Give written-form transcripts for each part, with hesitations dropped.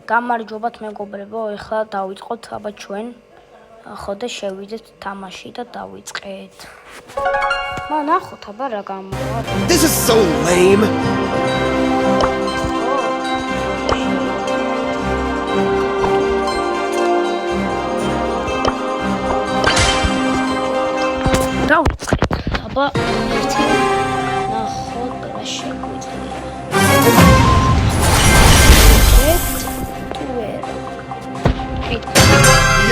გამარჯობათ მეგობრებო, ეხლა დავიწყოთ აბა ჩვენ. ხოდა შევიდეთ თამაში და დავიწყეთ. ნახოთ აბა რა გამოვა. This is so lame. დავიწყეთ. აბა ერთი ნახოთ რა შეგვიძლია.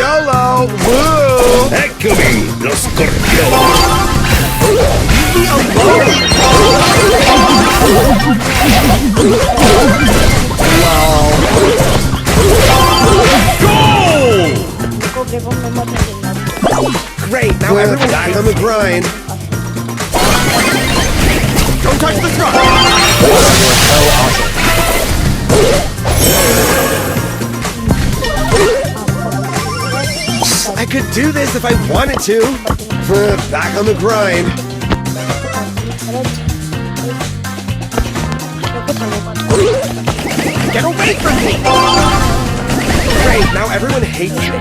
YOLO! Woo! Eccomi, lo scorpione! Leave me alone! Great, now everyone's back on the grind. Don't touch the truck! So awesome. I could do this if I wanted to. Back on the grind. Get away from me! Great, now everyone hates me.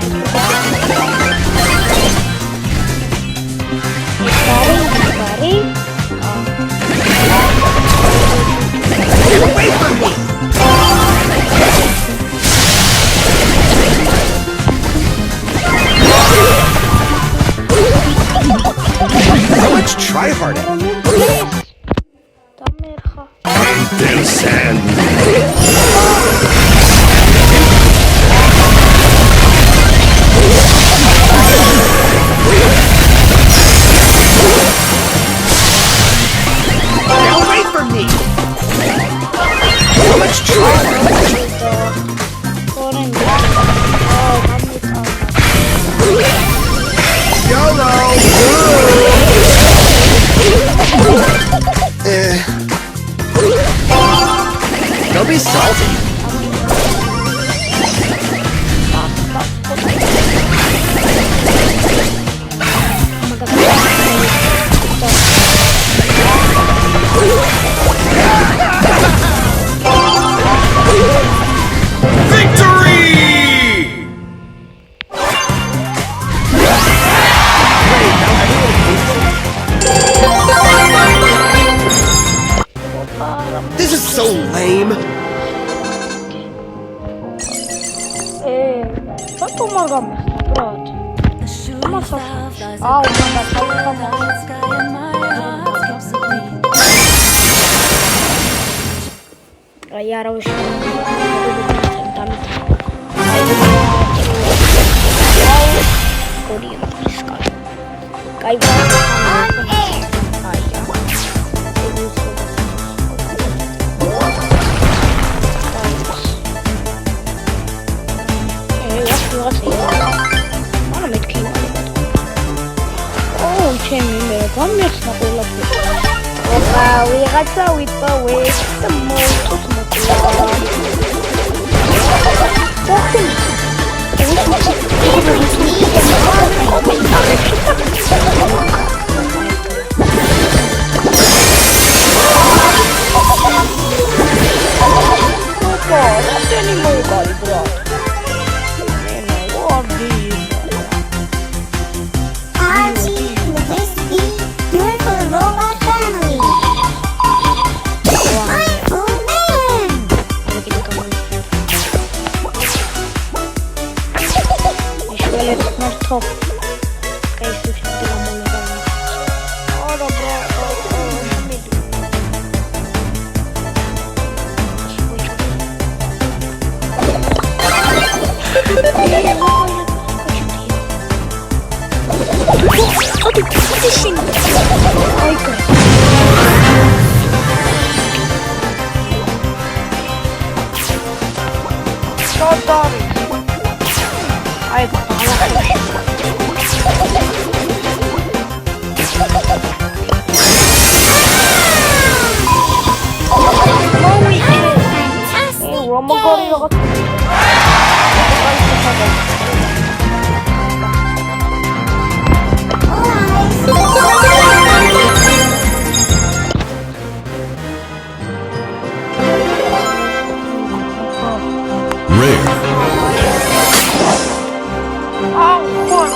Get away from me! How much tryharding? Del sand! Get away from me! How much tryharding? YOLO! Don't be salty. This is so lame. Rare. აუ ხარ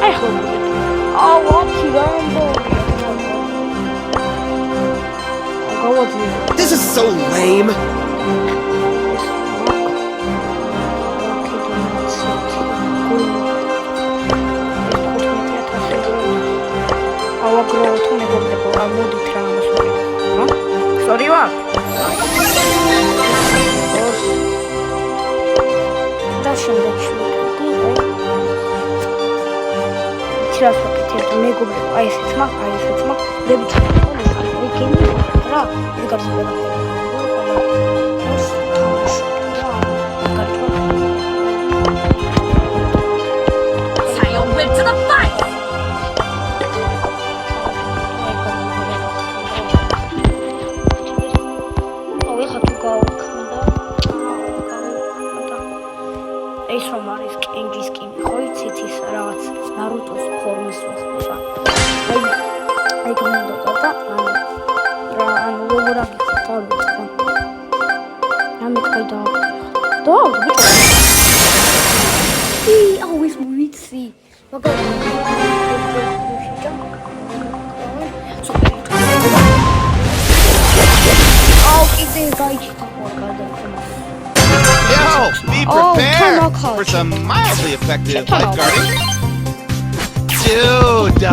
აი ხო აუ ათი რამბო გავაძი This is so lame. Sorry, what? That's the next one. Сейчас это мега айсетма. Дебит. Окей. Ра, викарсбена. Sail whip to the fight! ეს რომ არის კენჯის კიმი, ხო იცით ის რაღაც ნარუტოს ფორმის უხდება. აი გმინდოდა და ანუ როგორ აღწევდა. ამე კაი და ბიჭო. აუ ის ვიცი. აუ კიდე გაიჩიტა ყურგადა. Yo, be prepared cannot catch. for some mildly effective lifeguarding. Dude,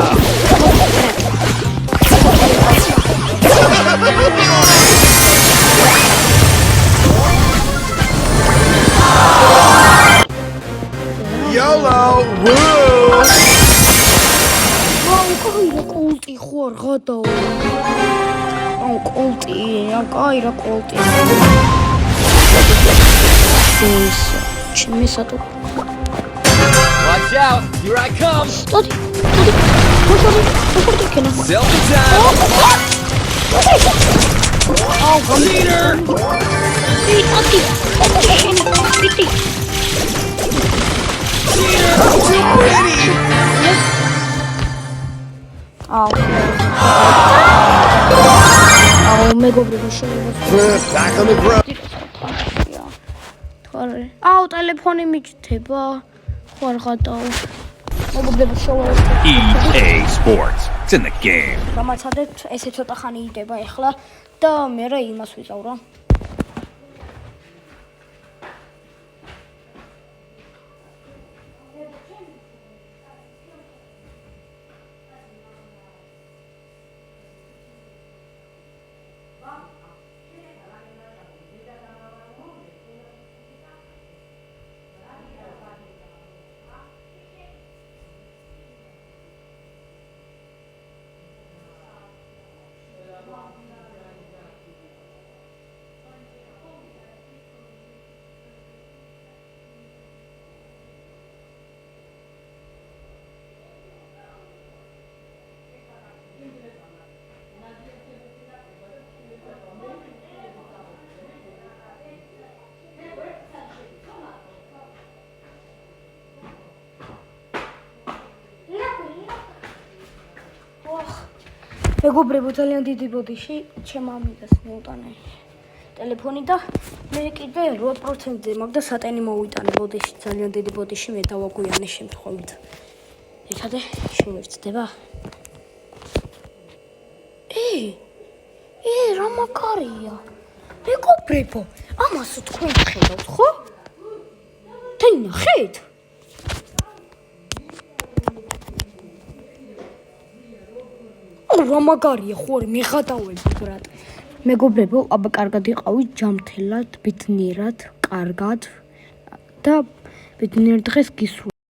YOLO! Woo! აუ კაი რა კოლტი ხوار ღადაო. აუ კოლტი, კაი რა კოლტი. ეს ჩემი სატო. Watch out! Here I come! სტოდი. მოხდი კენა. Selfie time! აუ გამიდერ. იტი. აუ მეგობრებო შეიძლება. Back on the ground. აუ ტელეფონი მიჩნდება. ხوار ღატაო. მოგობდება შოუს. EA Sports. It's in the game. გამაცადეთ, ესე ცოტა ხანი იდება ახლა და მე რა იმას ვიზავრო. მეგობრებო, ძალიან დიდი ბოდიში ჩემ ამიდას მეუტანე ტელეფონი და მე კიდე 8%-ზე მაქვს და სატენი მოვიტანე ბოდიში, ძალიან დიდი ბოდიში მე დავაგვიანე შემთხვევით. ეხლა შევეცდება. რა მაგარია. მეგობრებო, ამას თქვენ ხედავთ, ხო? თან ნახეთ? რა მაგარია ხო მიღადავები ბრატ მეგობრებო აბა კარგად იყავით ჯამთელად ბედნიერად კარგად და ბედნიერ დღეს გისურვებთ